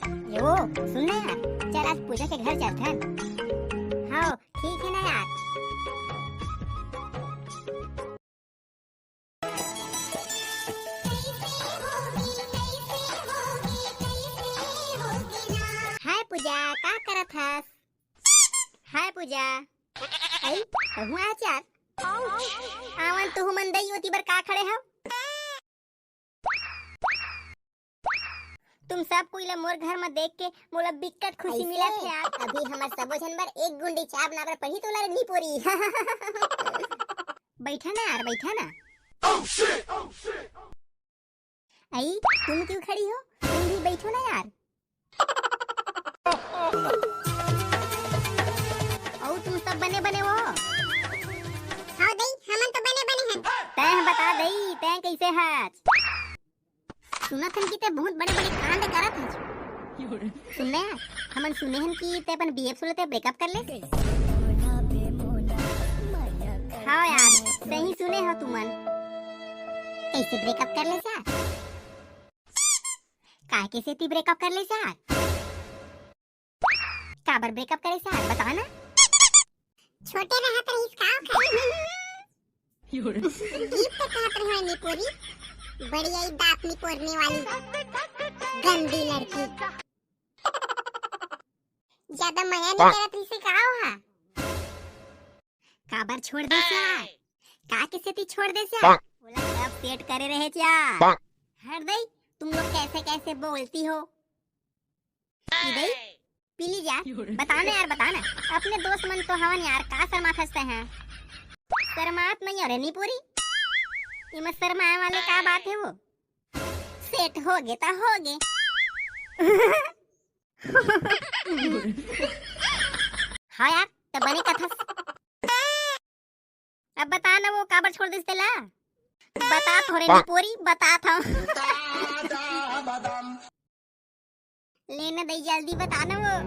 ये वो सुन ना यार, चल आज पूजा के घर चलते हैं। हाँ ठीक है ना यार। हाय पूजा, का करत हस? हाय पूजा, आई कहूँ आज यार। आवन तू मन दई होती बर का खड़े हो? तुम सब कोई ला मोर घर में देख के मोला बिकट खुशी मिलत है यार। अभी हमर सबो जन बर एक गुंडी चाप ना बर पढ़ी तोला नी पोरी। बैठा ना यार, बैठा ना। आई तुम क्यों खड़ी हो? तुम भी बैठो ना यार। और तुम सब बने बने हो? हाँ दई, हमन तो बने बने हैं। तैं बता दई, तैं कैसे हाथ? सुनत हन कि ते बहुत बड़े बड़े कांड करत है। सुनने यार, हमन सुने हन कि ते अपन बीएफ सुनते ब्रेकअप कर ले। हाँ यार, सही सुने हो तुमन। कैसे ब्रेकअप कर ले सार? काहे कैसे ती ब्रेकअप कर ले सार? काबर ब्रेकअप करे सार बता ना। छोटे रहत रहिस का गीत तो कहत रहे नी पूरी बढ़िया ही दांत नी पोड़ने वाली गंदी लड़की। ज्यादा मया नहीं करत रही से का हो? काबर छोड़ दे यार? का कैसे ती छोड़ दे यार? बोला सब सेट करे रहे यार। हर दई तुम लोग कैसे कैसे बोलती हो? दई पीली जा, बताना यार बताना। अपने दोस्त मन तो हवन यार, का शर्मा फंसते हैं? शर्मात नहीं हो नी पूरी। इमे शर्माए वाले का बात है? वो सेट हो गए ता हो गए। हाँ यार तो बने कथस। अब बता ना वो काबर छोड़ दे तेला? बता थोड़े नी पूरी, बता था। लेना दई जल्दी बता ना वो।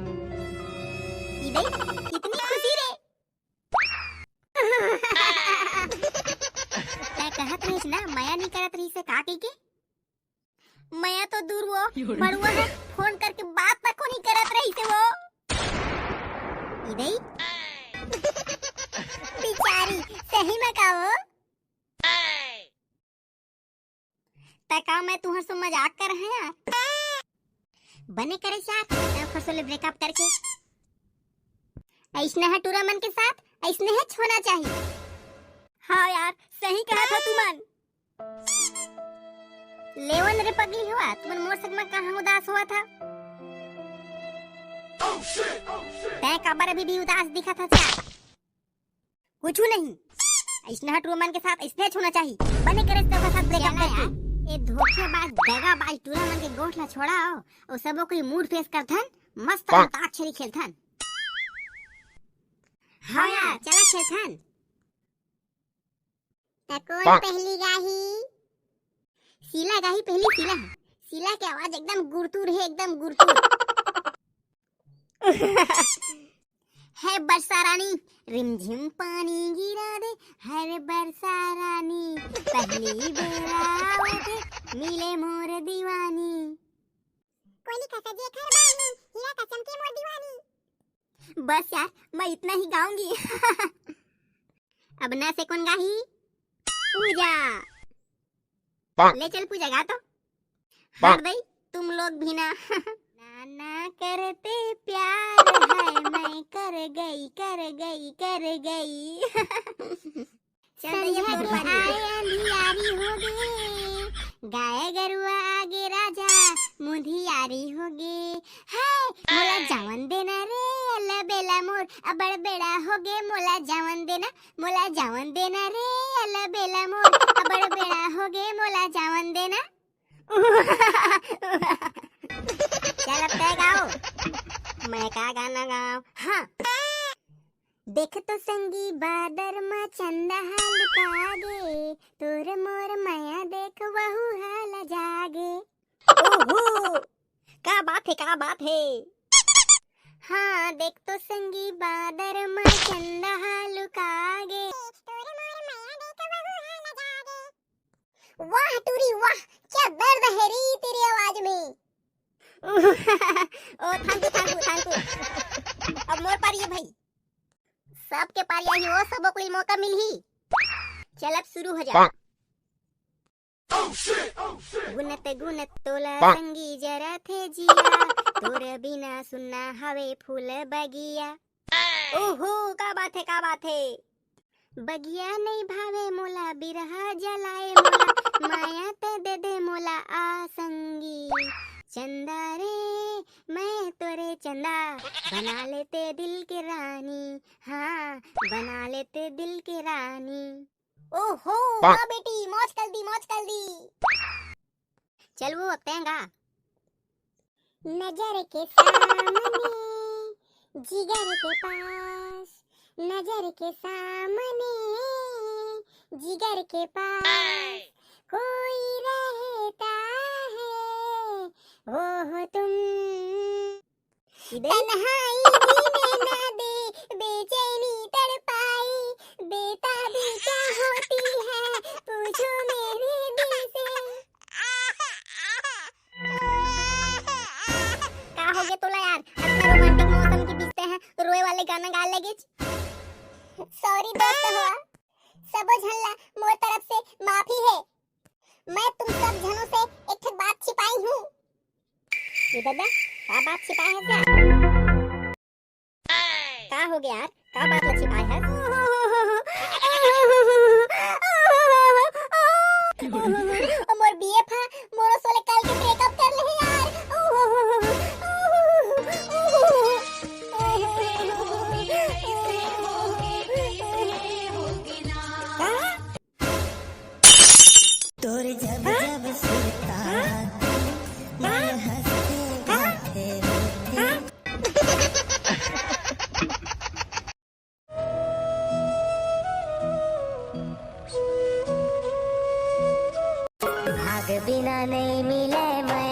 कितनी खुशी रे। मैं कहत रहीस ना मया नहीं करत रही से का के? मया तो दूर वो बड़ुआ है, फोन करके बात तक नहीं करत रही से वो। इदई बेचारी सही में का वो? तका मैं तुहर से मजाक कर रहे यार। बने करे यार फसले ब्रेकअप करके। ऐसने है टूरा मन के साथ, ऐसने है छोना चाहिए। हाँ यार सही कहा था तुमन। लेवन रे पगली हुआ तुमन मोर सग में कहाँ उदास हुआ था? तै काबर अभी भी उदास दिखा था यार? कुछ नहीं, ऐसने है टूरा मन के साथ ऐसने छोना चाहिए। बने करे इसके साथ ब्रेकअप करके। ए धोखेबाज दगाबाज टूरा मन के गोठला छोड़ाओ और सबो कोई मूड फेस करथन, मस्त अंताक्षरी खेलथन। हाँ यार चला खेलथन। कौन पहली गाही? शीला गाही पहली। शीला है, शीला की आवाज एकदम गुरतुर है, एकदम गुरतुर। है बरसा रानी रिमझिम पानी गिरा दे, हर बरसा रानी पहली बेरा आवते मिले मोर दीवानी। कोई कसा जे खरबानी हीरा कसम के मोर दीवानी। बस यार मैं इतना ही गाऊंगी। अब ना से कौन गाही? पूजा। ले चल पूजा गा तो। हर दई तुम लोग भी ना। ना करते प्यार है मैं कर गई कर गई कर गई। अंधियारी हो गे गाय गरुआ आगे राजा मुधियारी हो गे। हाय मोला जावन देना रे अल्लाह बेला मोर अबड़ बेड़ा हो गे। मोला जावन देना, मोला जावन देना रे अल्लाह बेला मोर अबड़ बेड़ा हो गे। मोला जावन देना। चल अब तय गाओ, मैं का गाना गाऊं? हाँ देख तो संगी बादर मा चंदा हाल कागे, तोर मोर माया देख वहु हाल जागे। ओहो क्या बात है, क्या बात है। हाँ देख तो संगी बादर मा चंदा हाल कागे, तोर मोर माया देख वहु हाल जागे। वाह टूरी वाह, क्या दर्द है रे तेरी आवाज में। सबके पार यही हो, सबको कोई मौका मिल ही। चल अब शुरू हो जा। गुनत गुनत तोला संगी जरा थे जिया, तोर बिना सुनना हवे फूल बगिया। ओहो का बात है, का बात है। बगिया नहीं भावे मोला, बिरहा जलाए मोला, माया ते दे दे मोला आ संगी। चंदा रे मैं तोरे चंदा, बना लेते दिल के रानी, हाँ बना लेते दिल के रानी। ओहो वाह बेटी, मौज कर दी, मौज कर दी। चल वो अब तेंगा। नजर के सामने जिगर के पास, नजर के सामने जिगर के पास कोई रहता है, वो हो तुम। तन्हाई जीने ना दे, बेचैनी तड़पाए, बेताबी क्या होती है पूछो मेरे दिल से। क्या हो गया तोला यार, अच्छा रोमांटिक मौसम की बीतते हैं तो रोए वाले गाना गा लगे। सॉरी दोस्त हुआ, सब झल्ला मोर तरफ से माफी है। मैं तुम सब जनों से एक बात छिपाई हूँ। ये दादा क्या बात छिपाई है क्या हो गया यार, क्या बात छिपाई है? मोर बीएफ है, मोरो सोले कल के ब्रेकअप कर ले यार। तोरे जब जब सुनता मैं हंसते गाते भाग बिना नहीं मिले मैं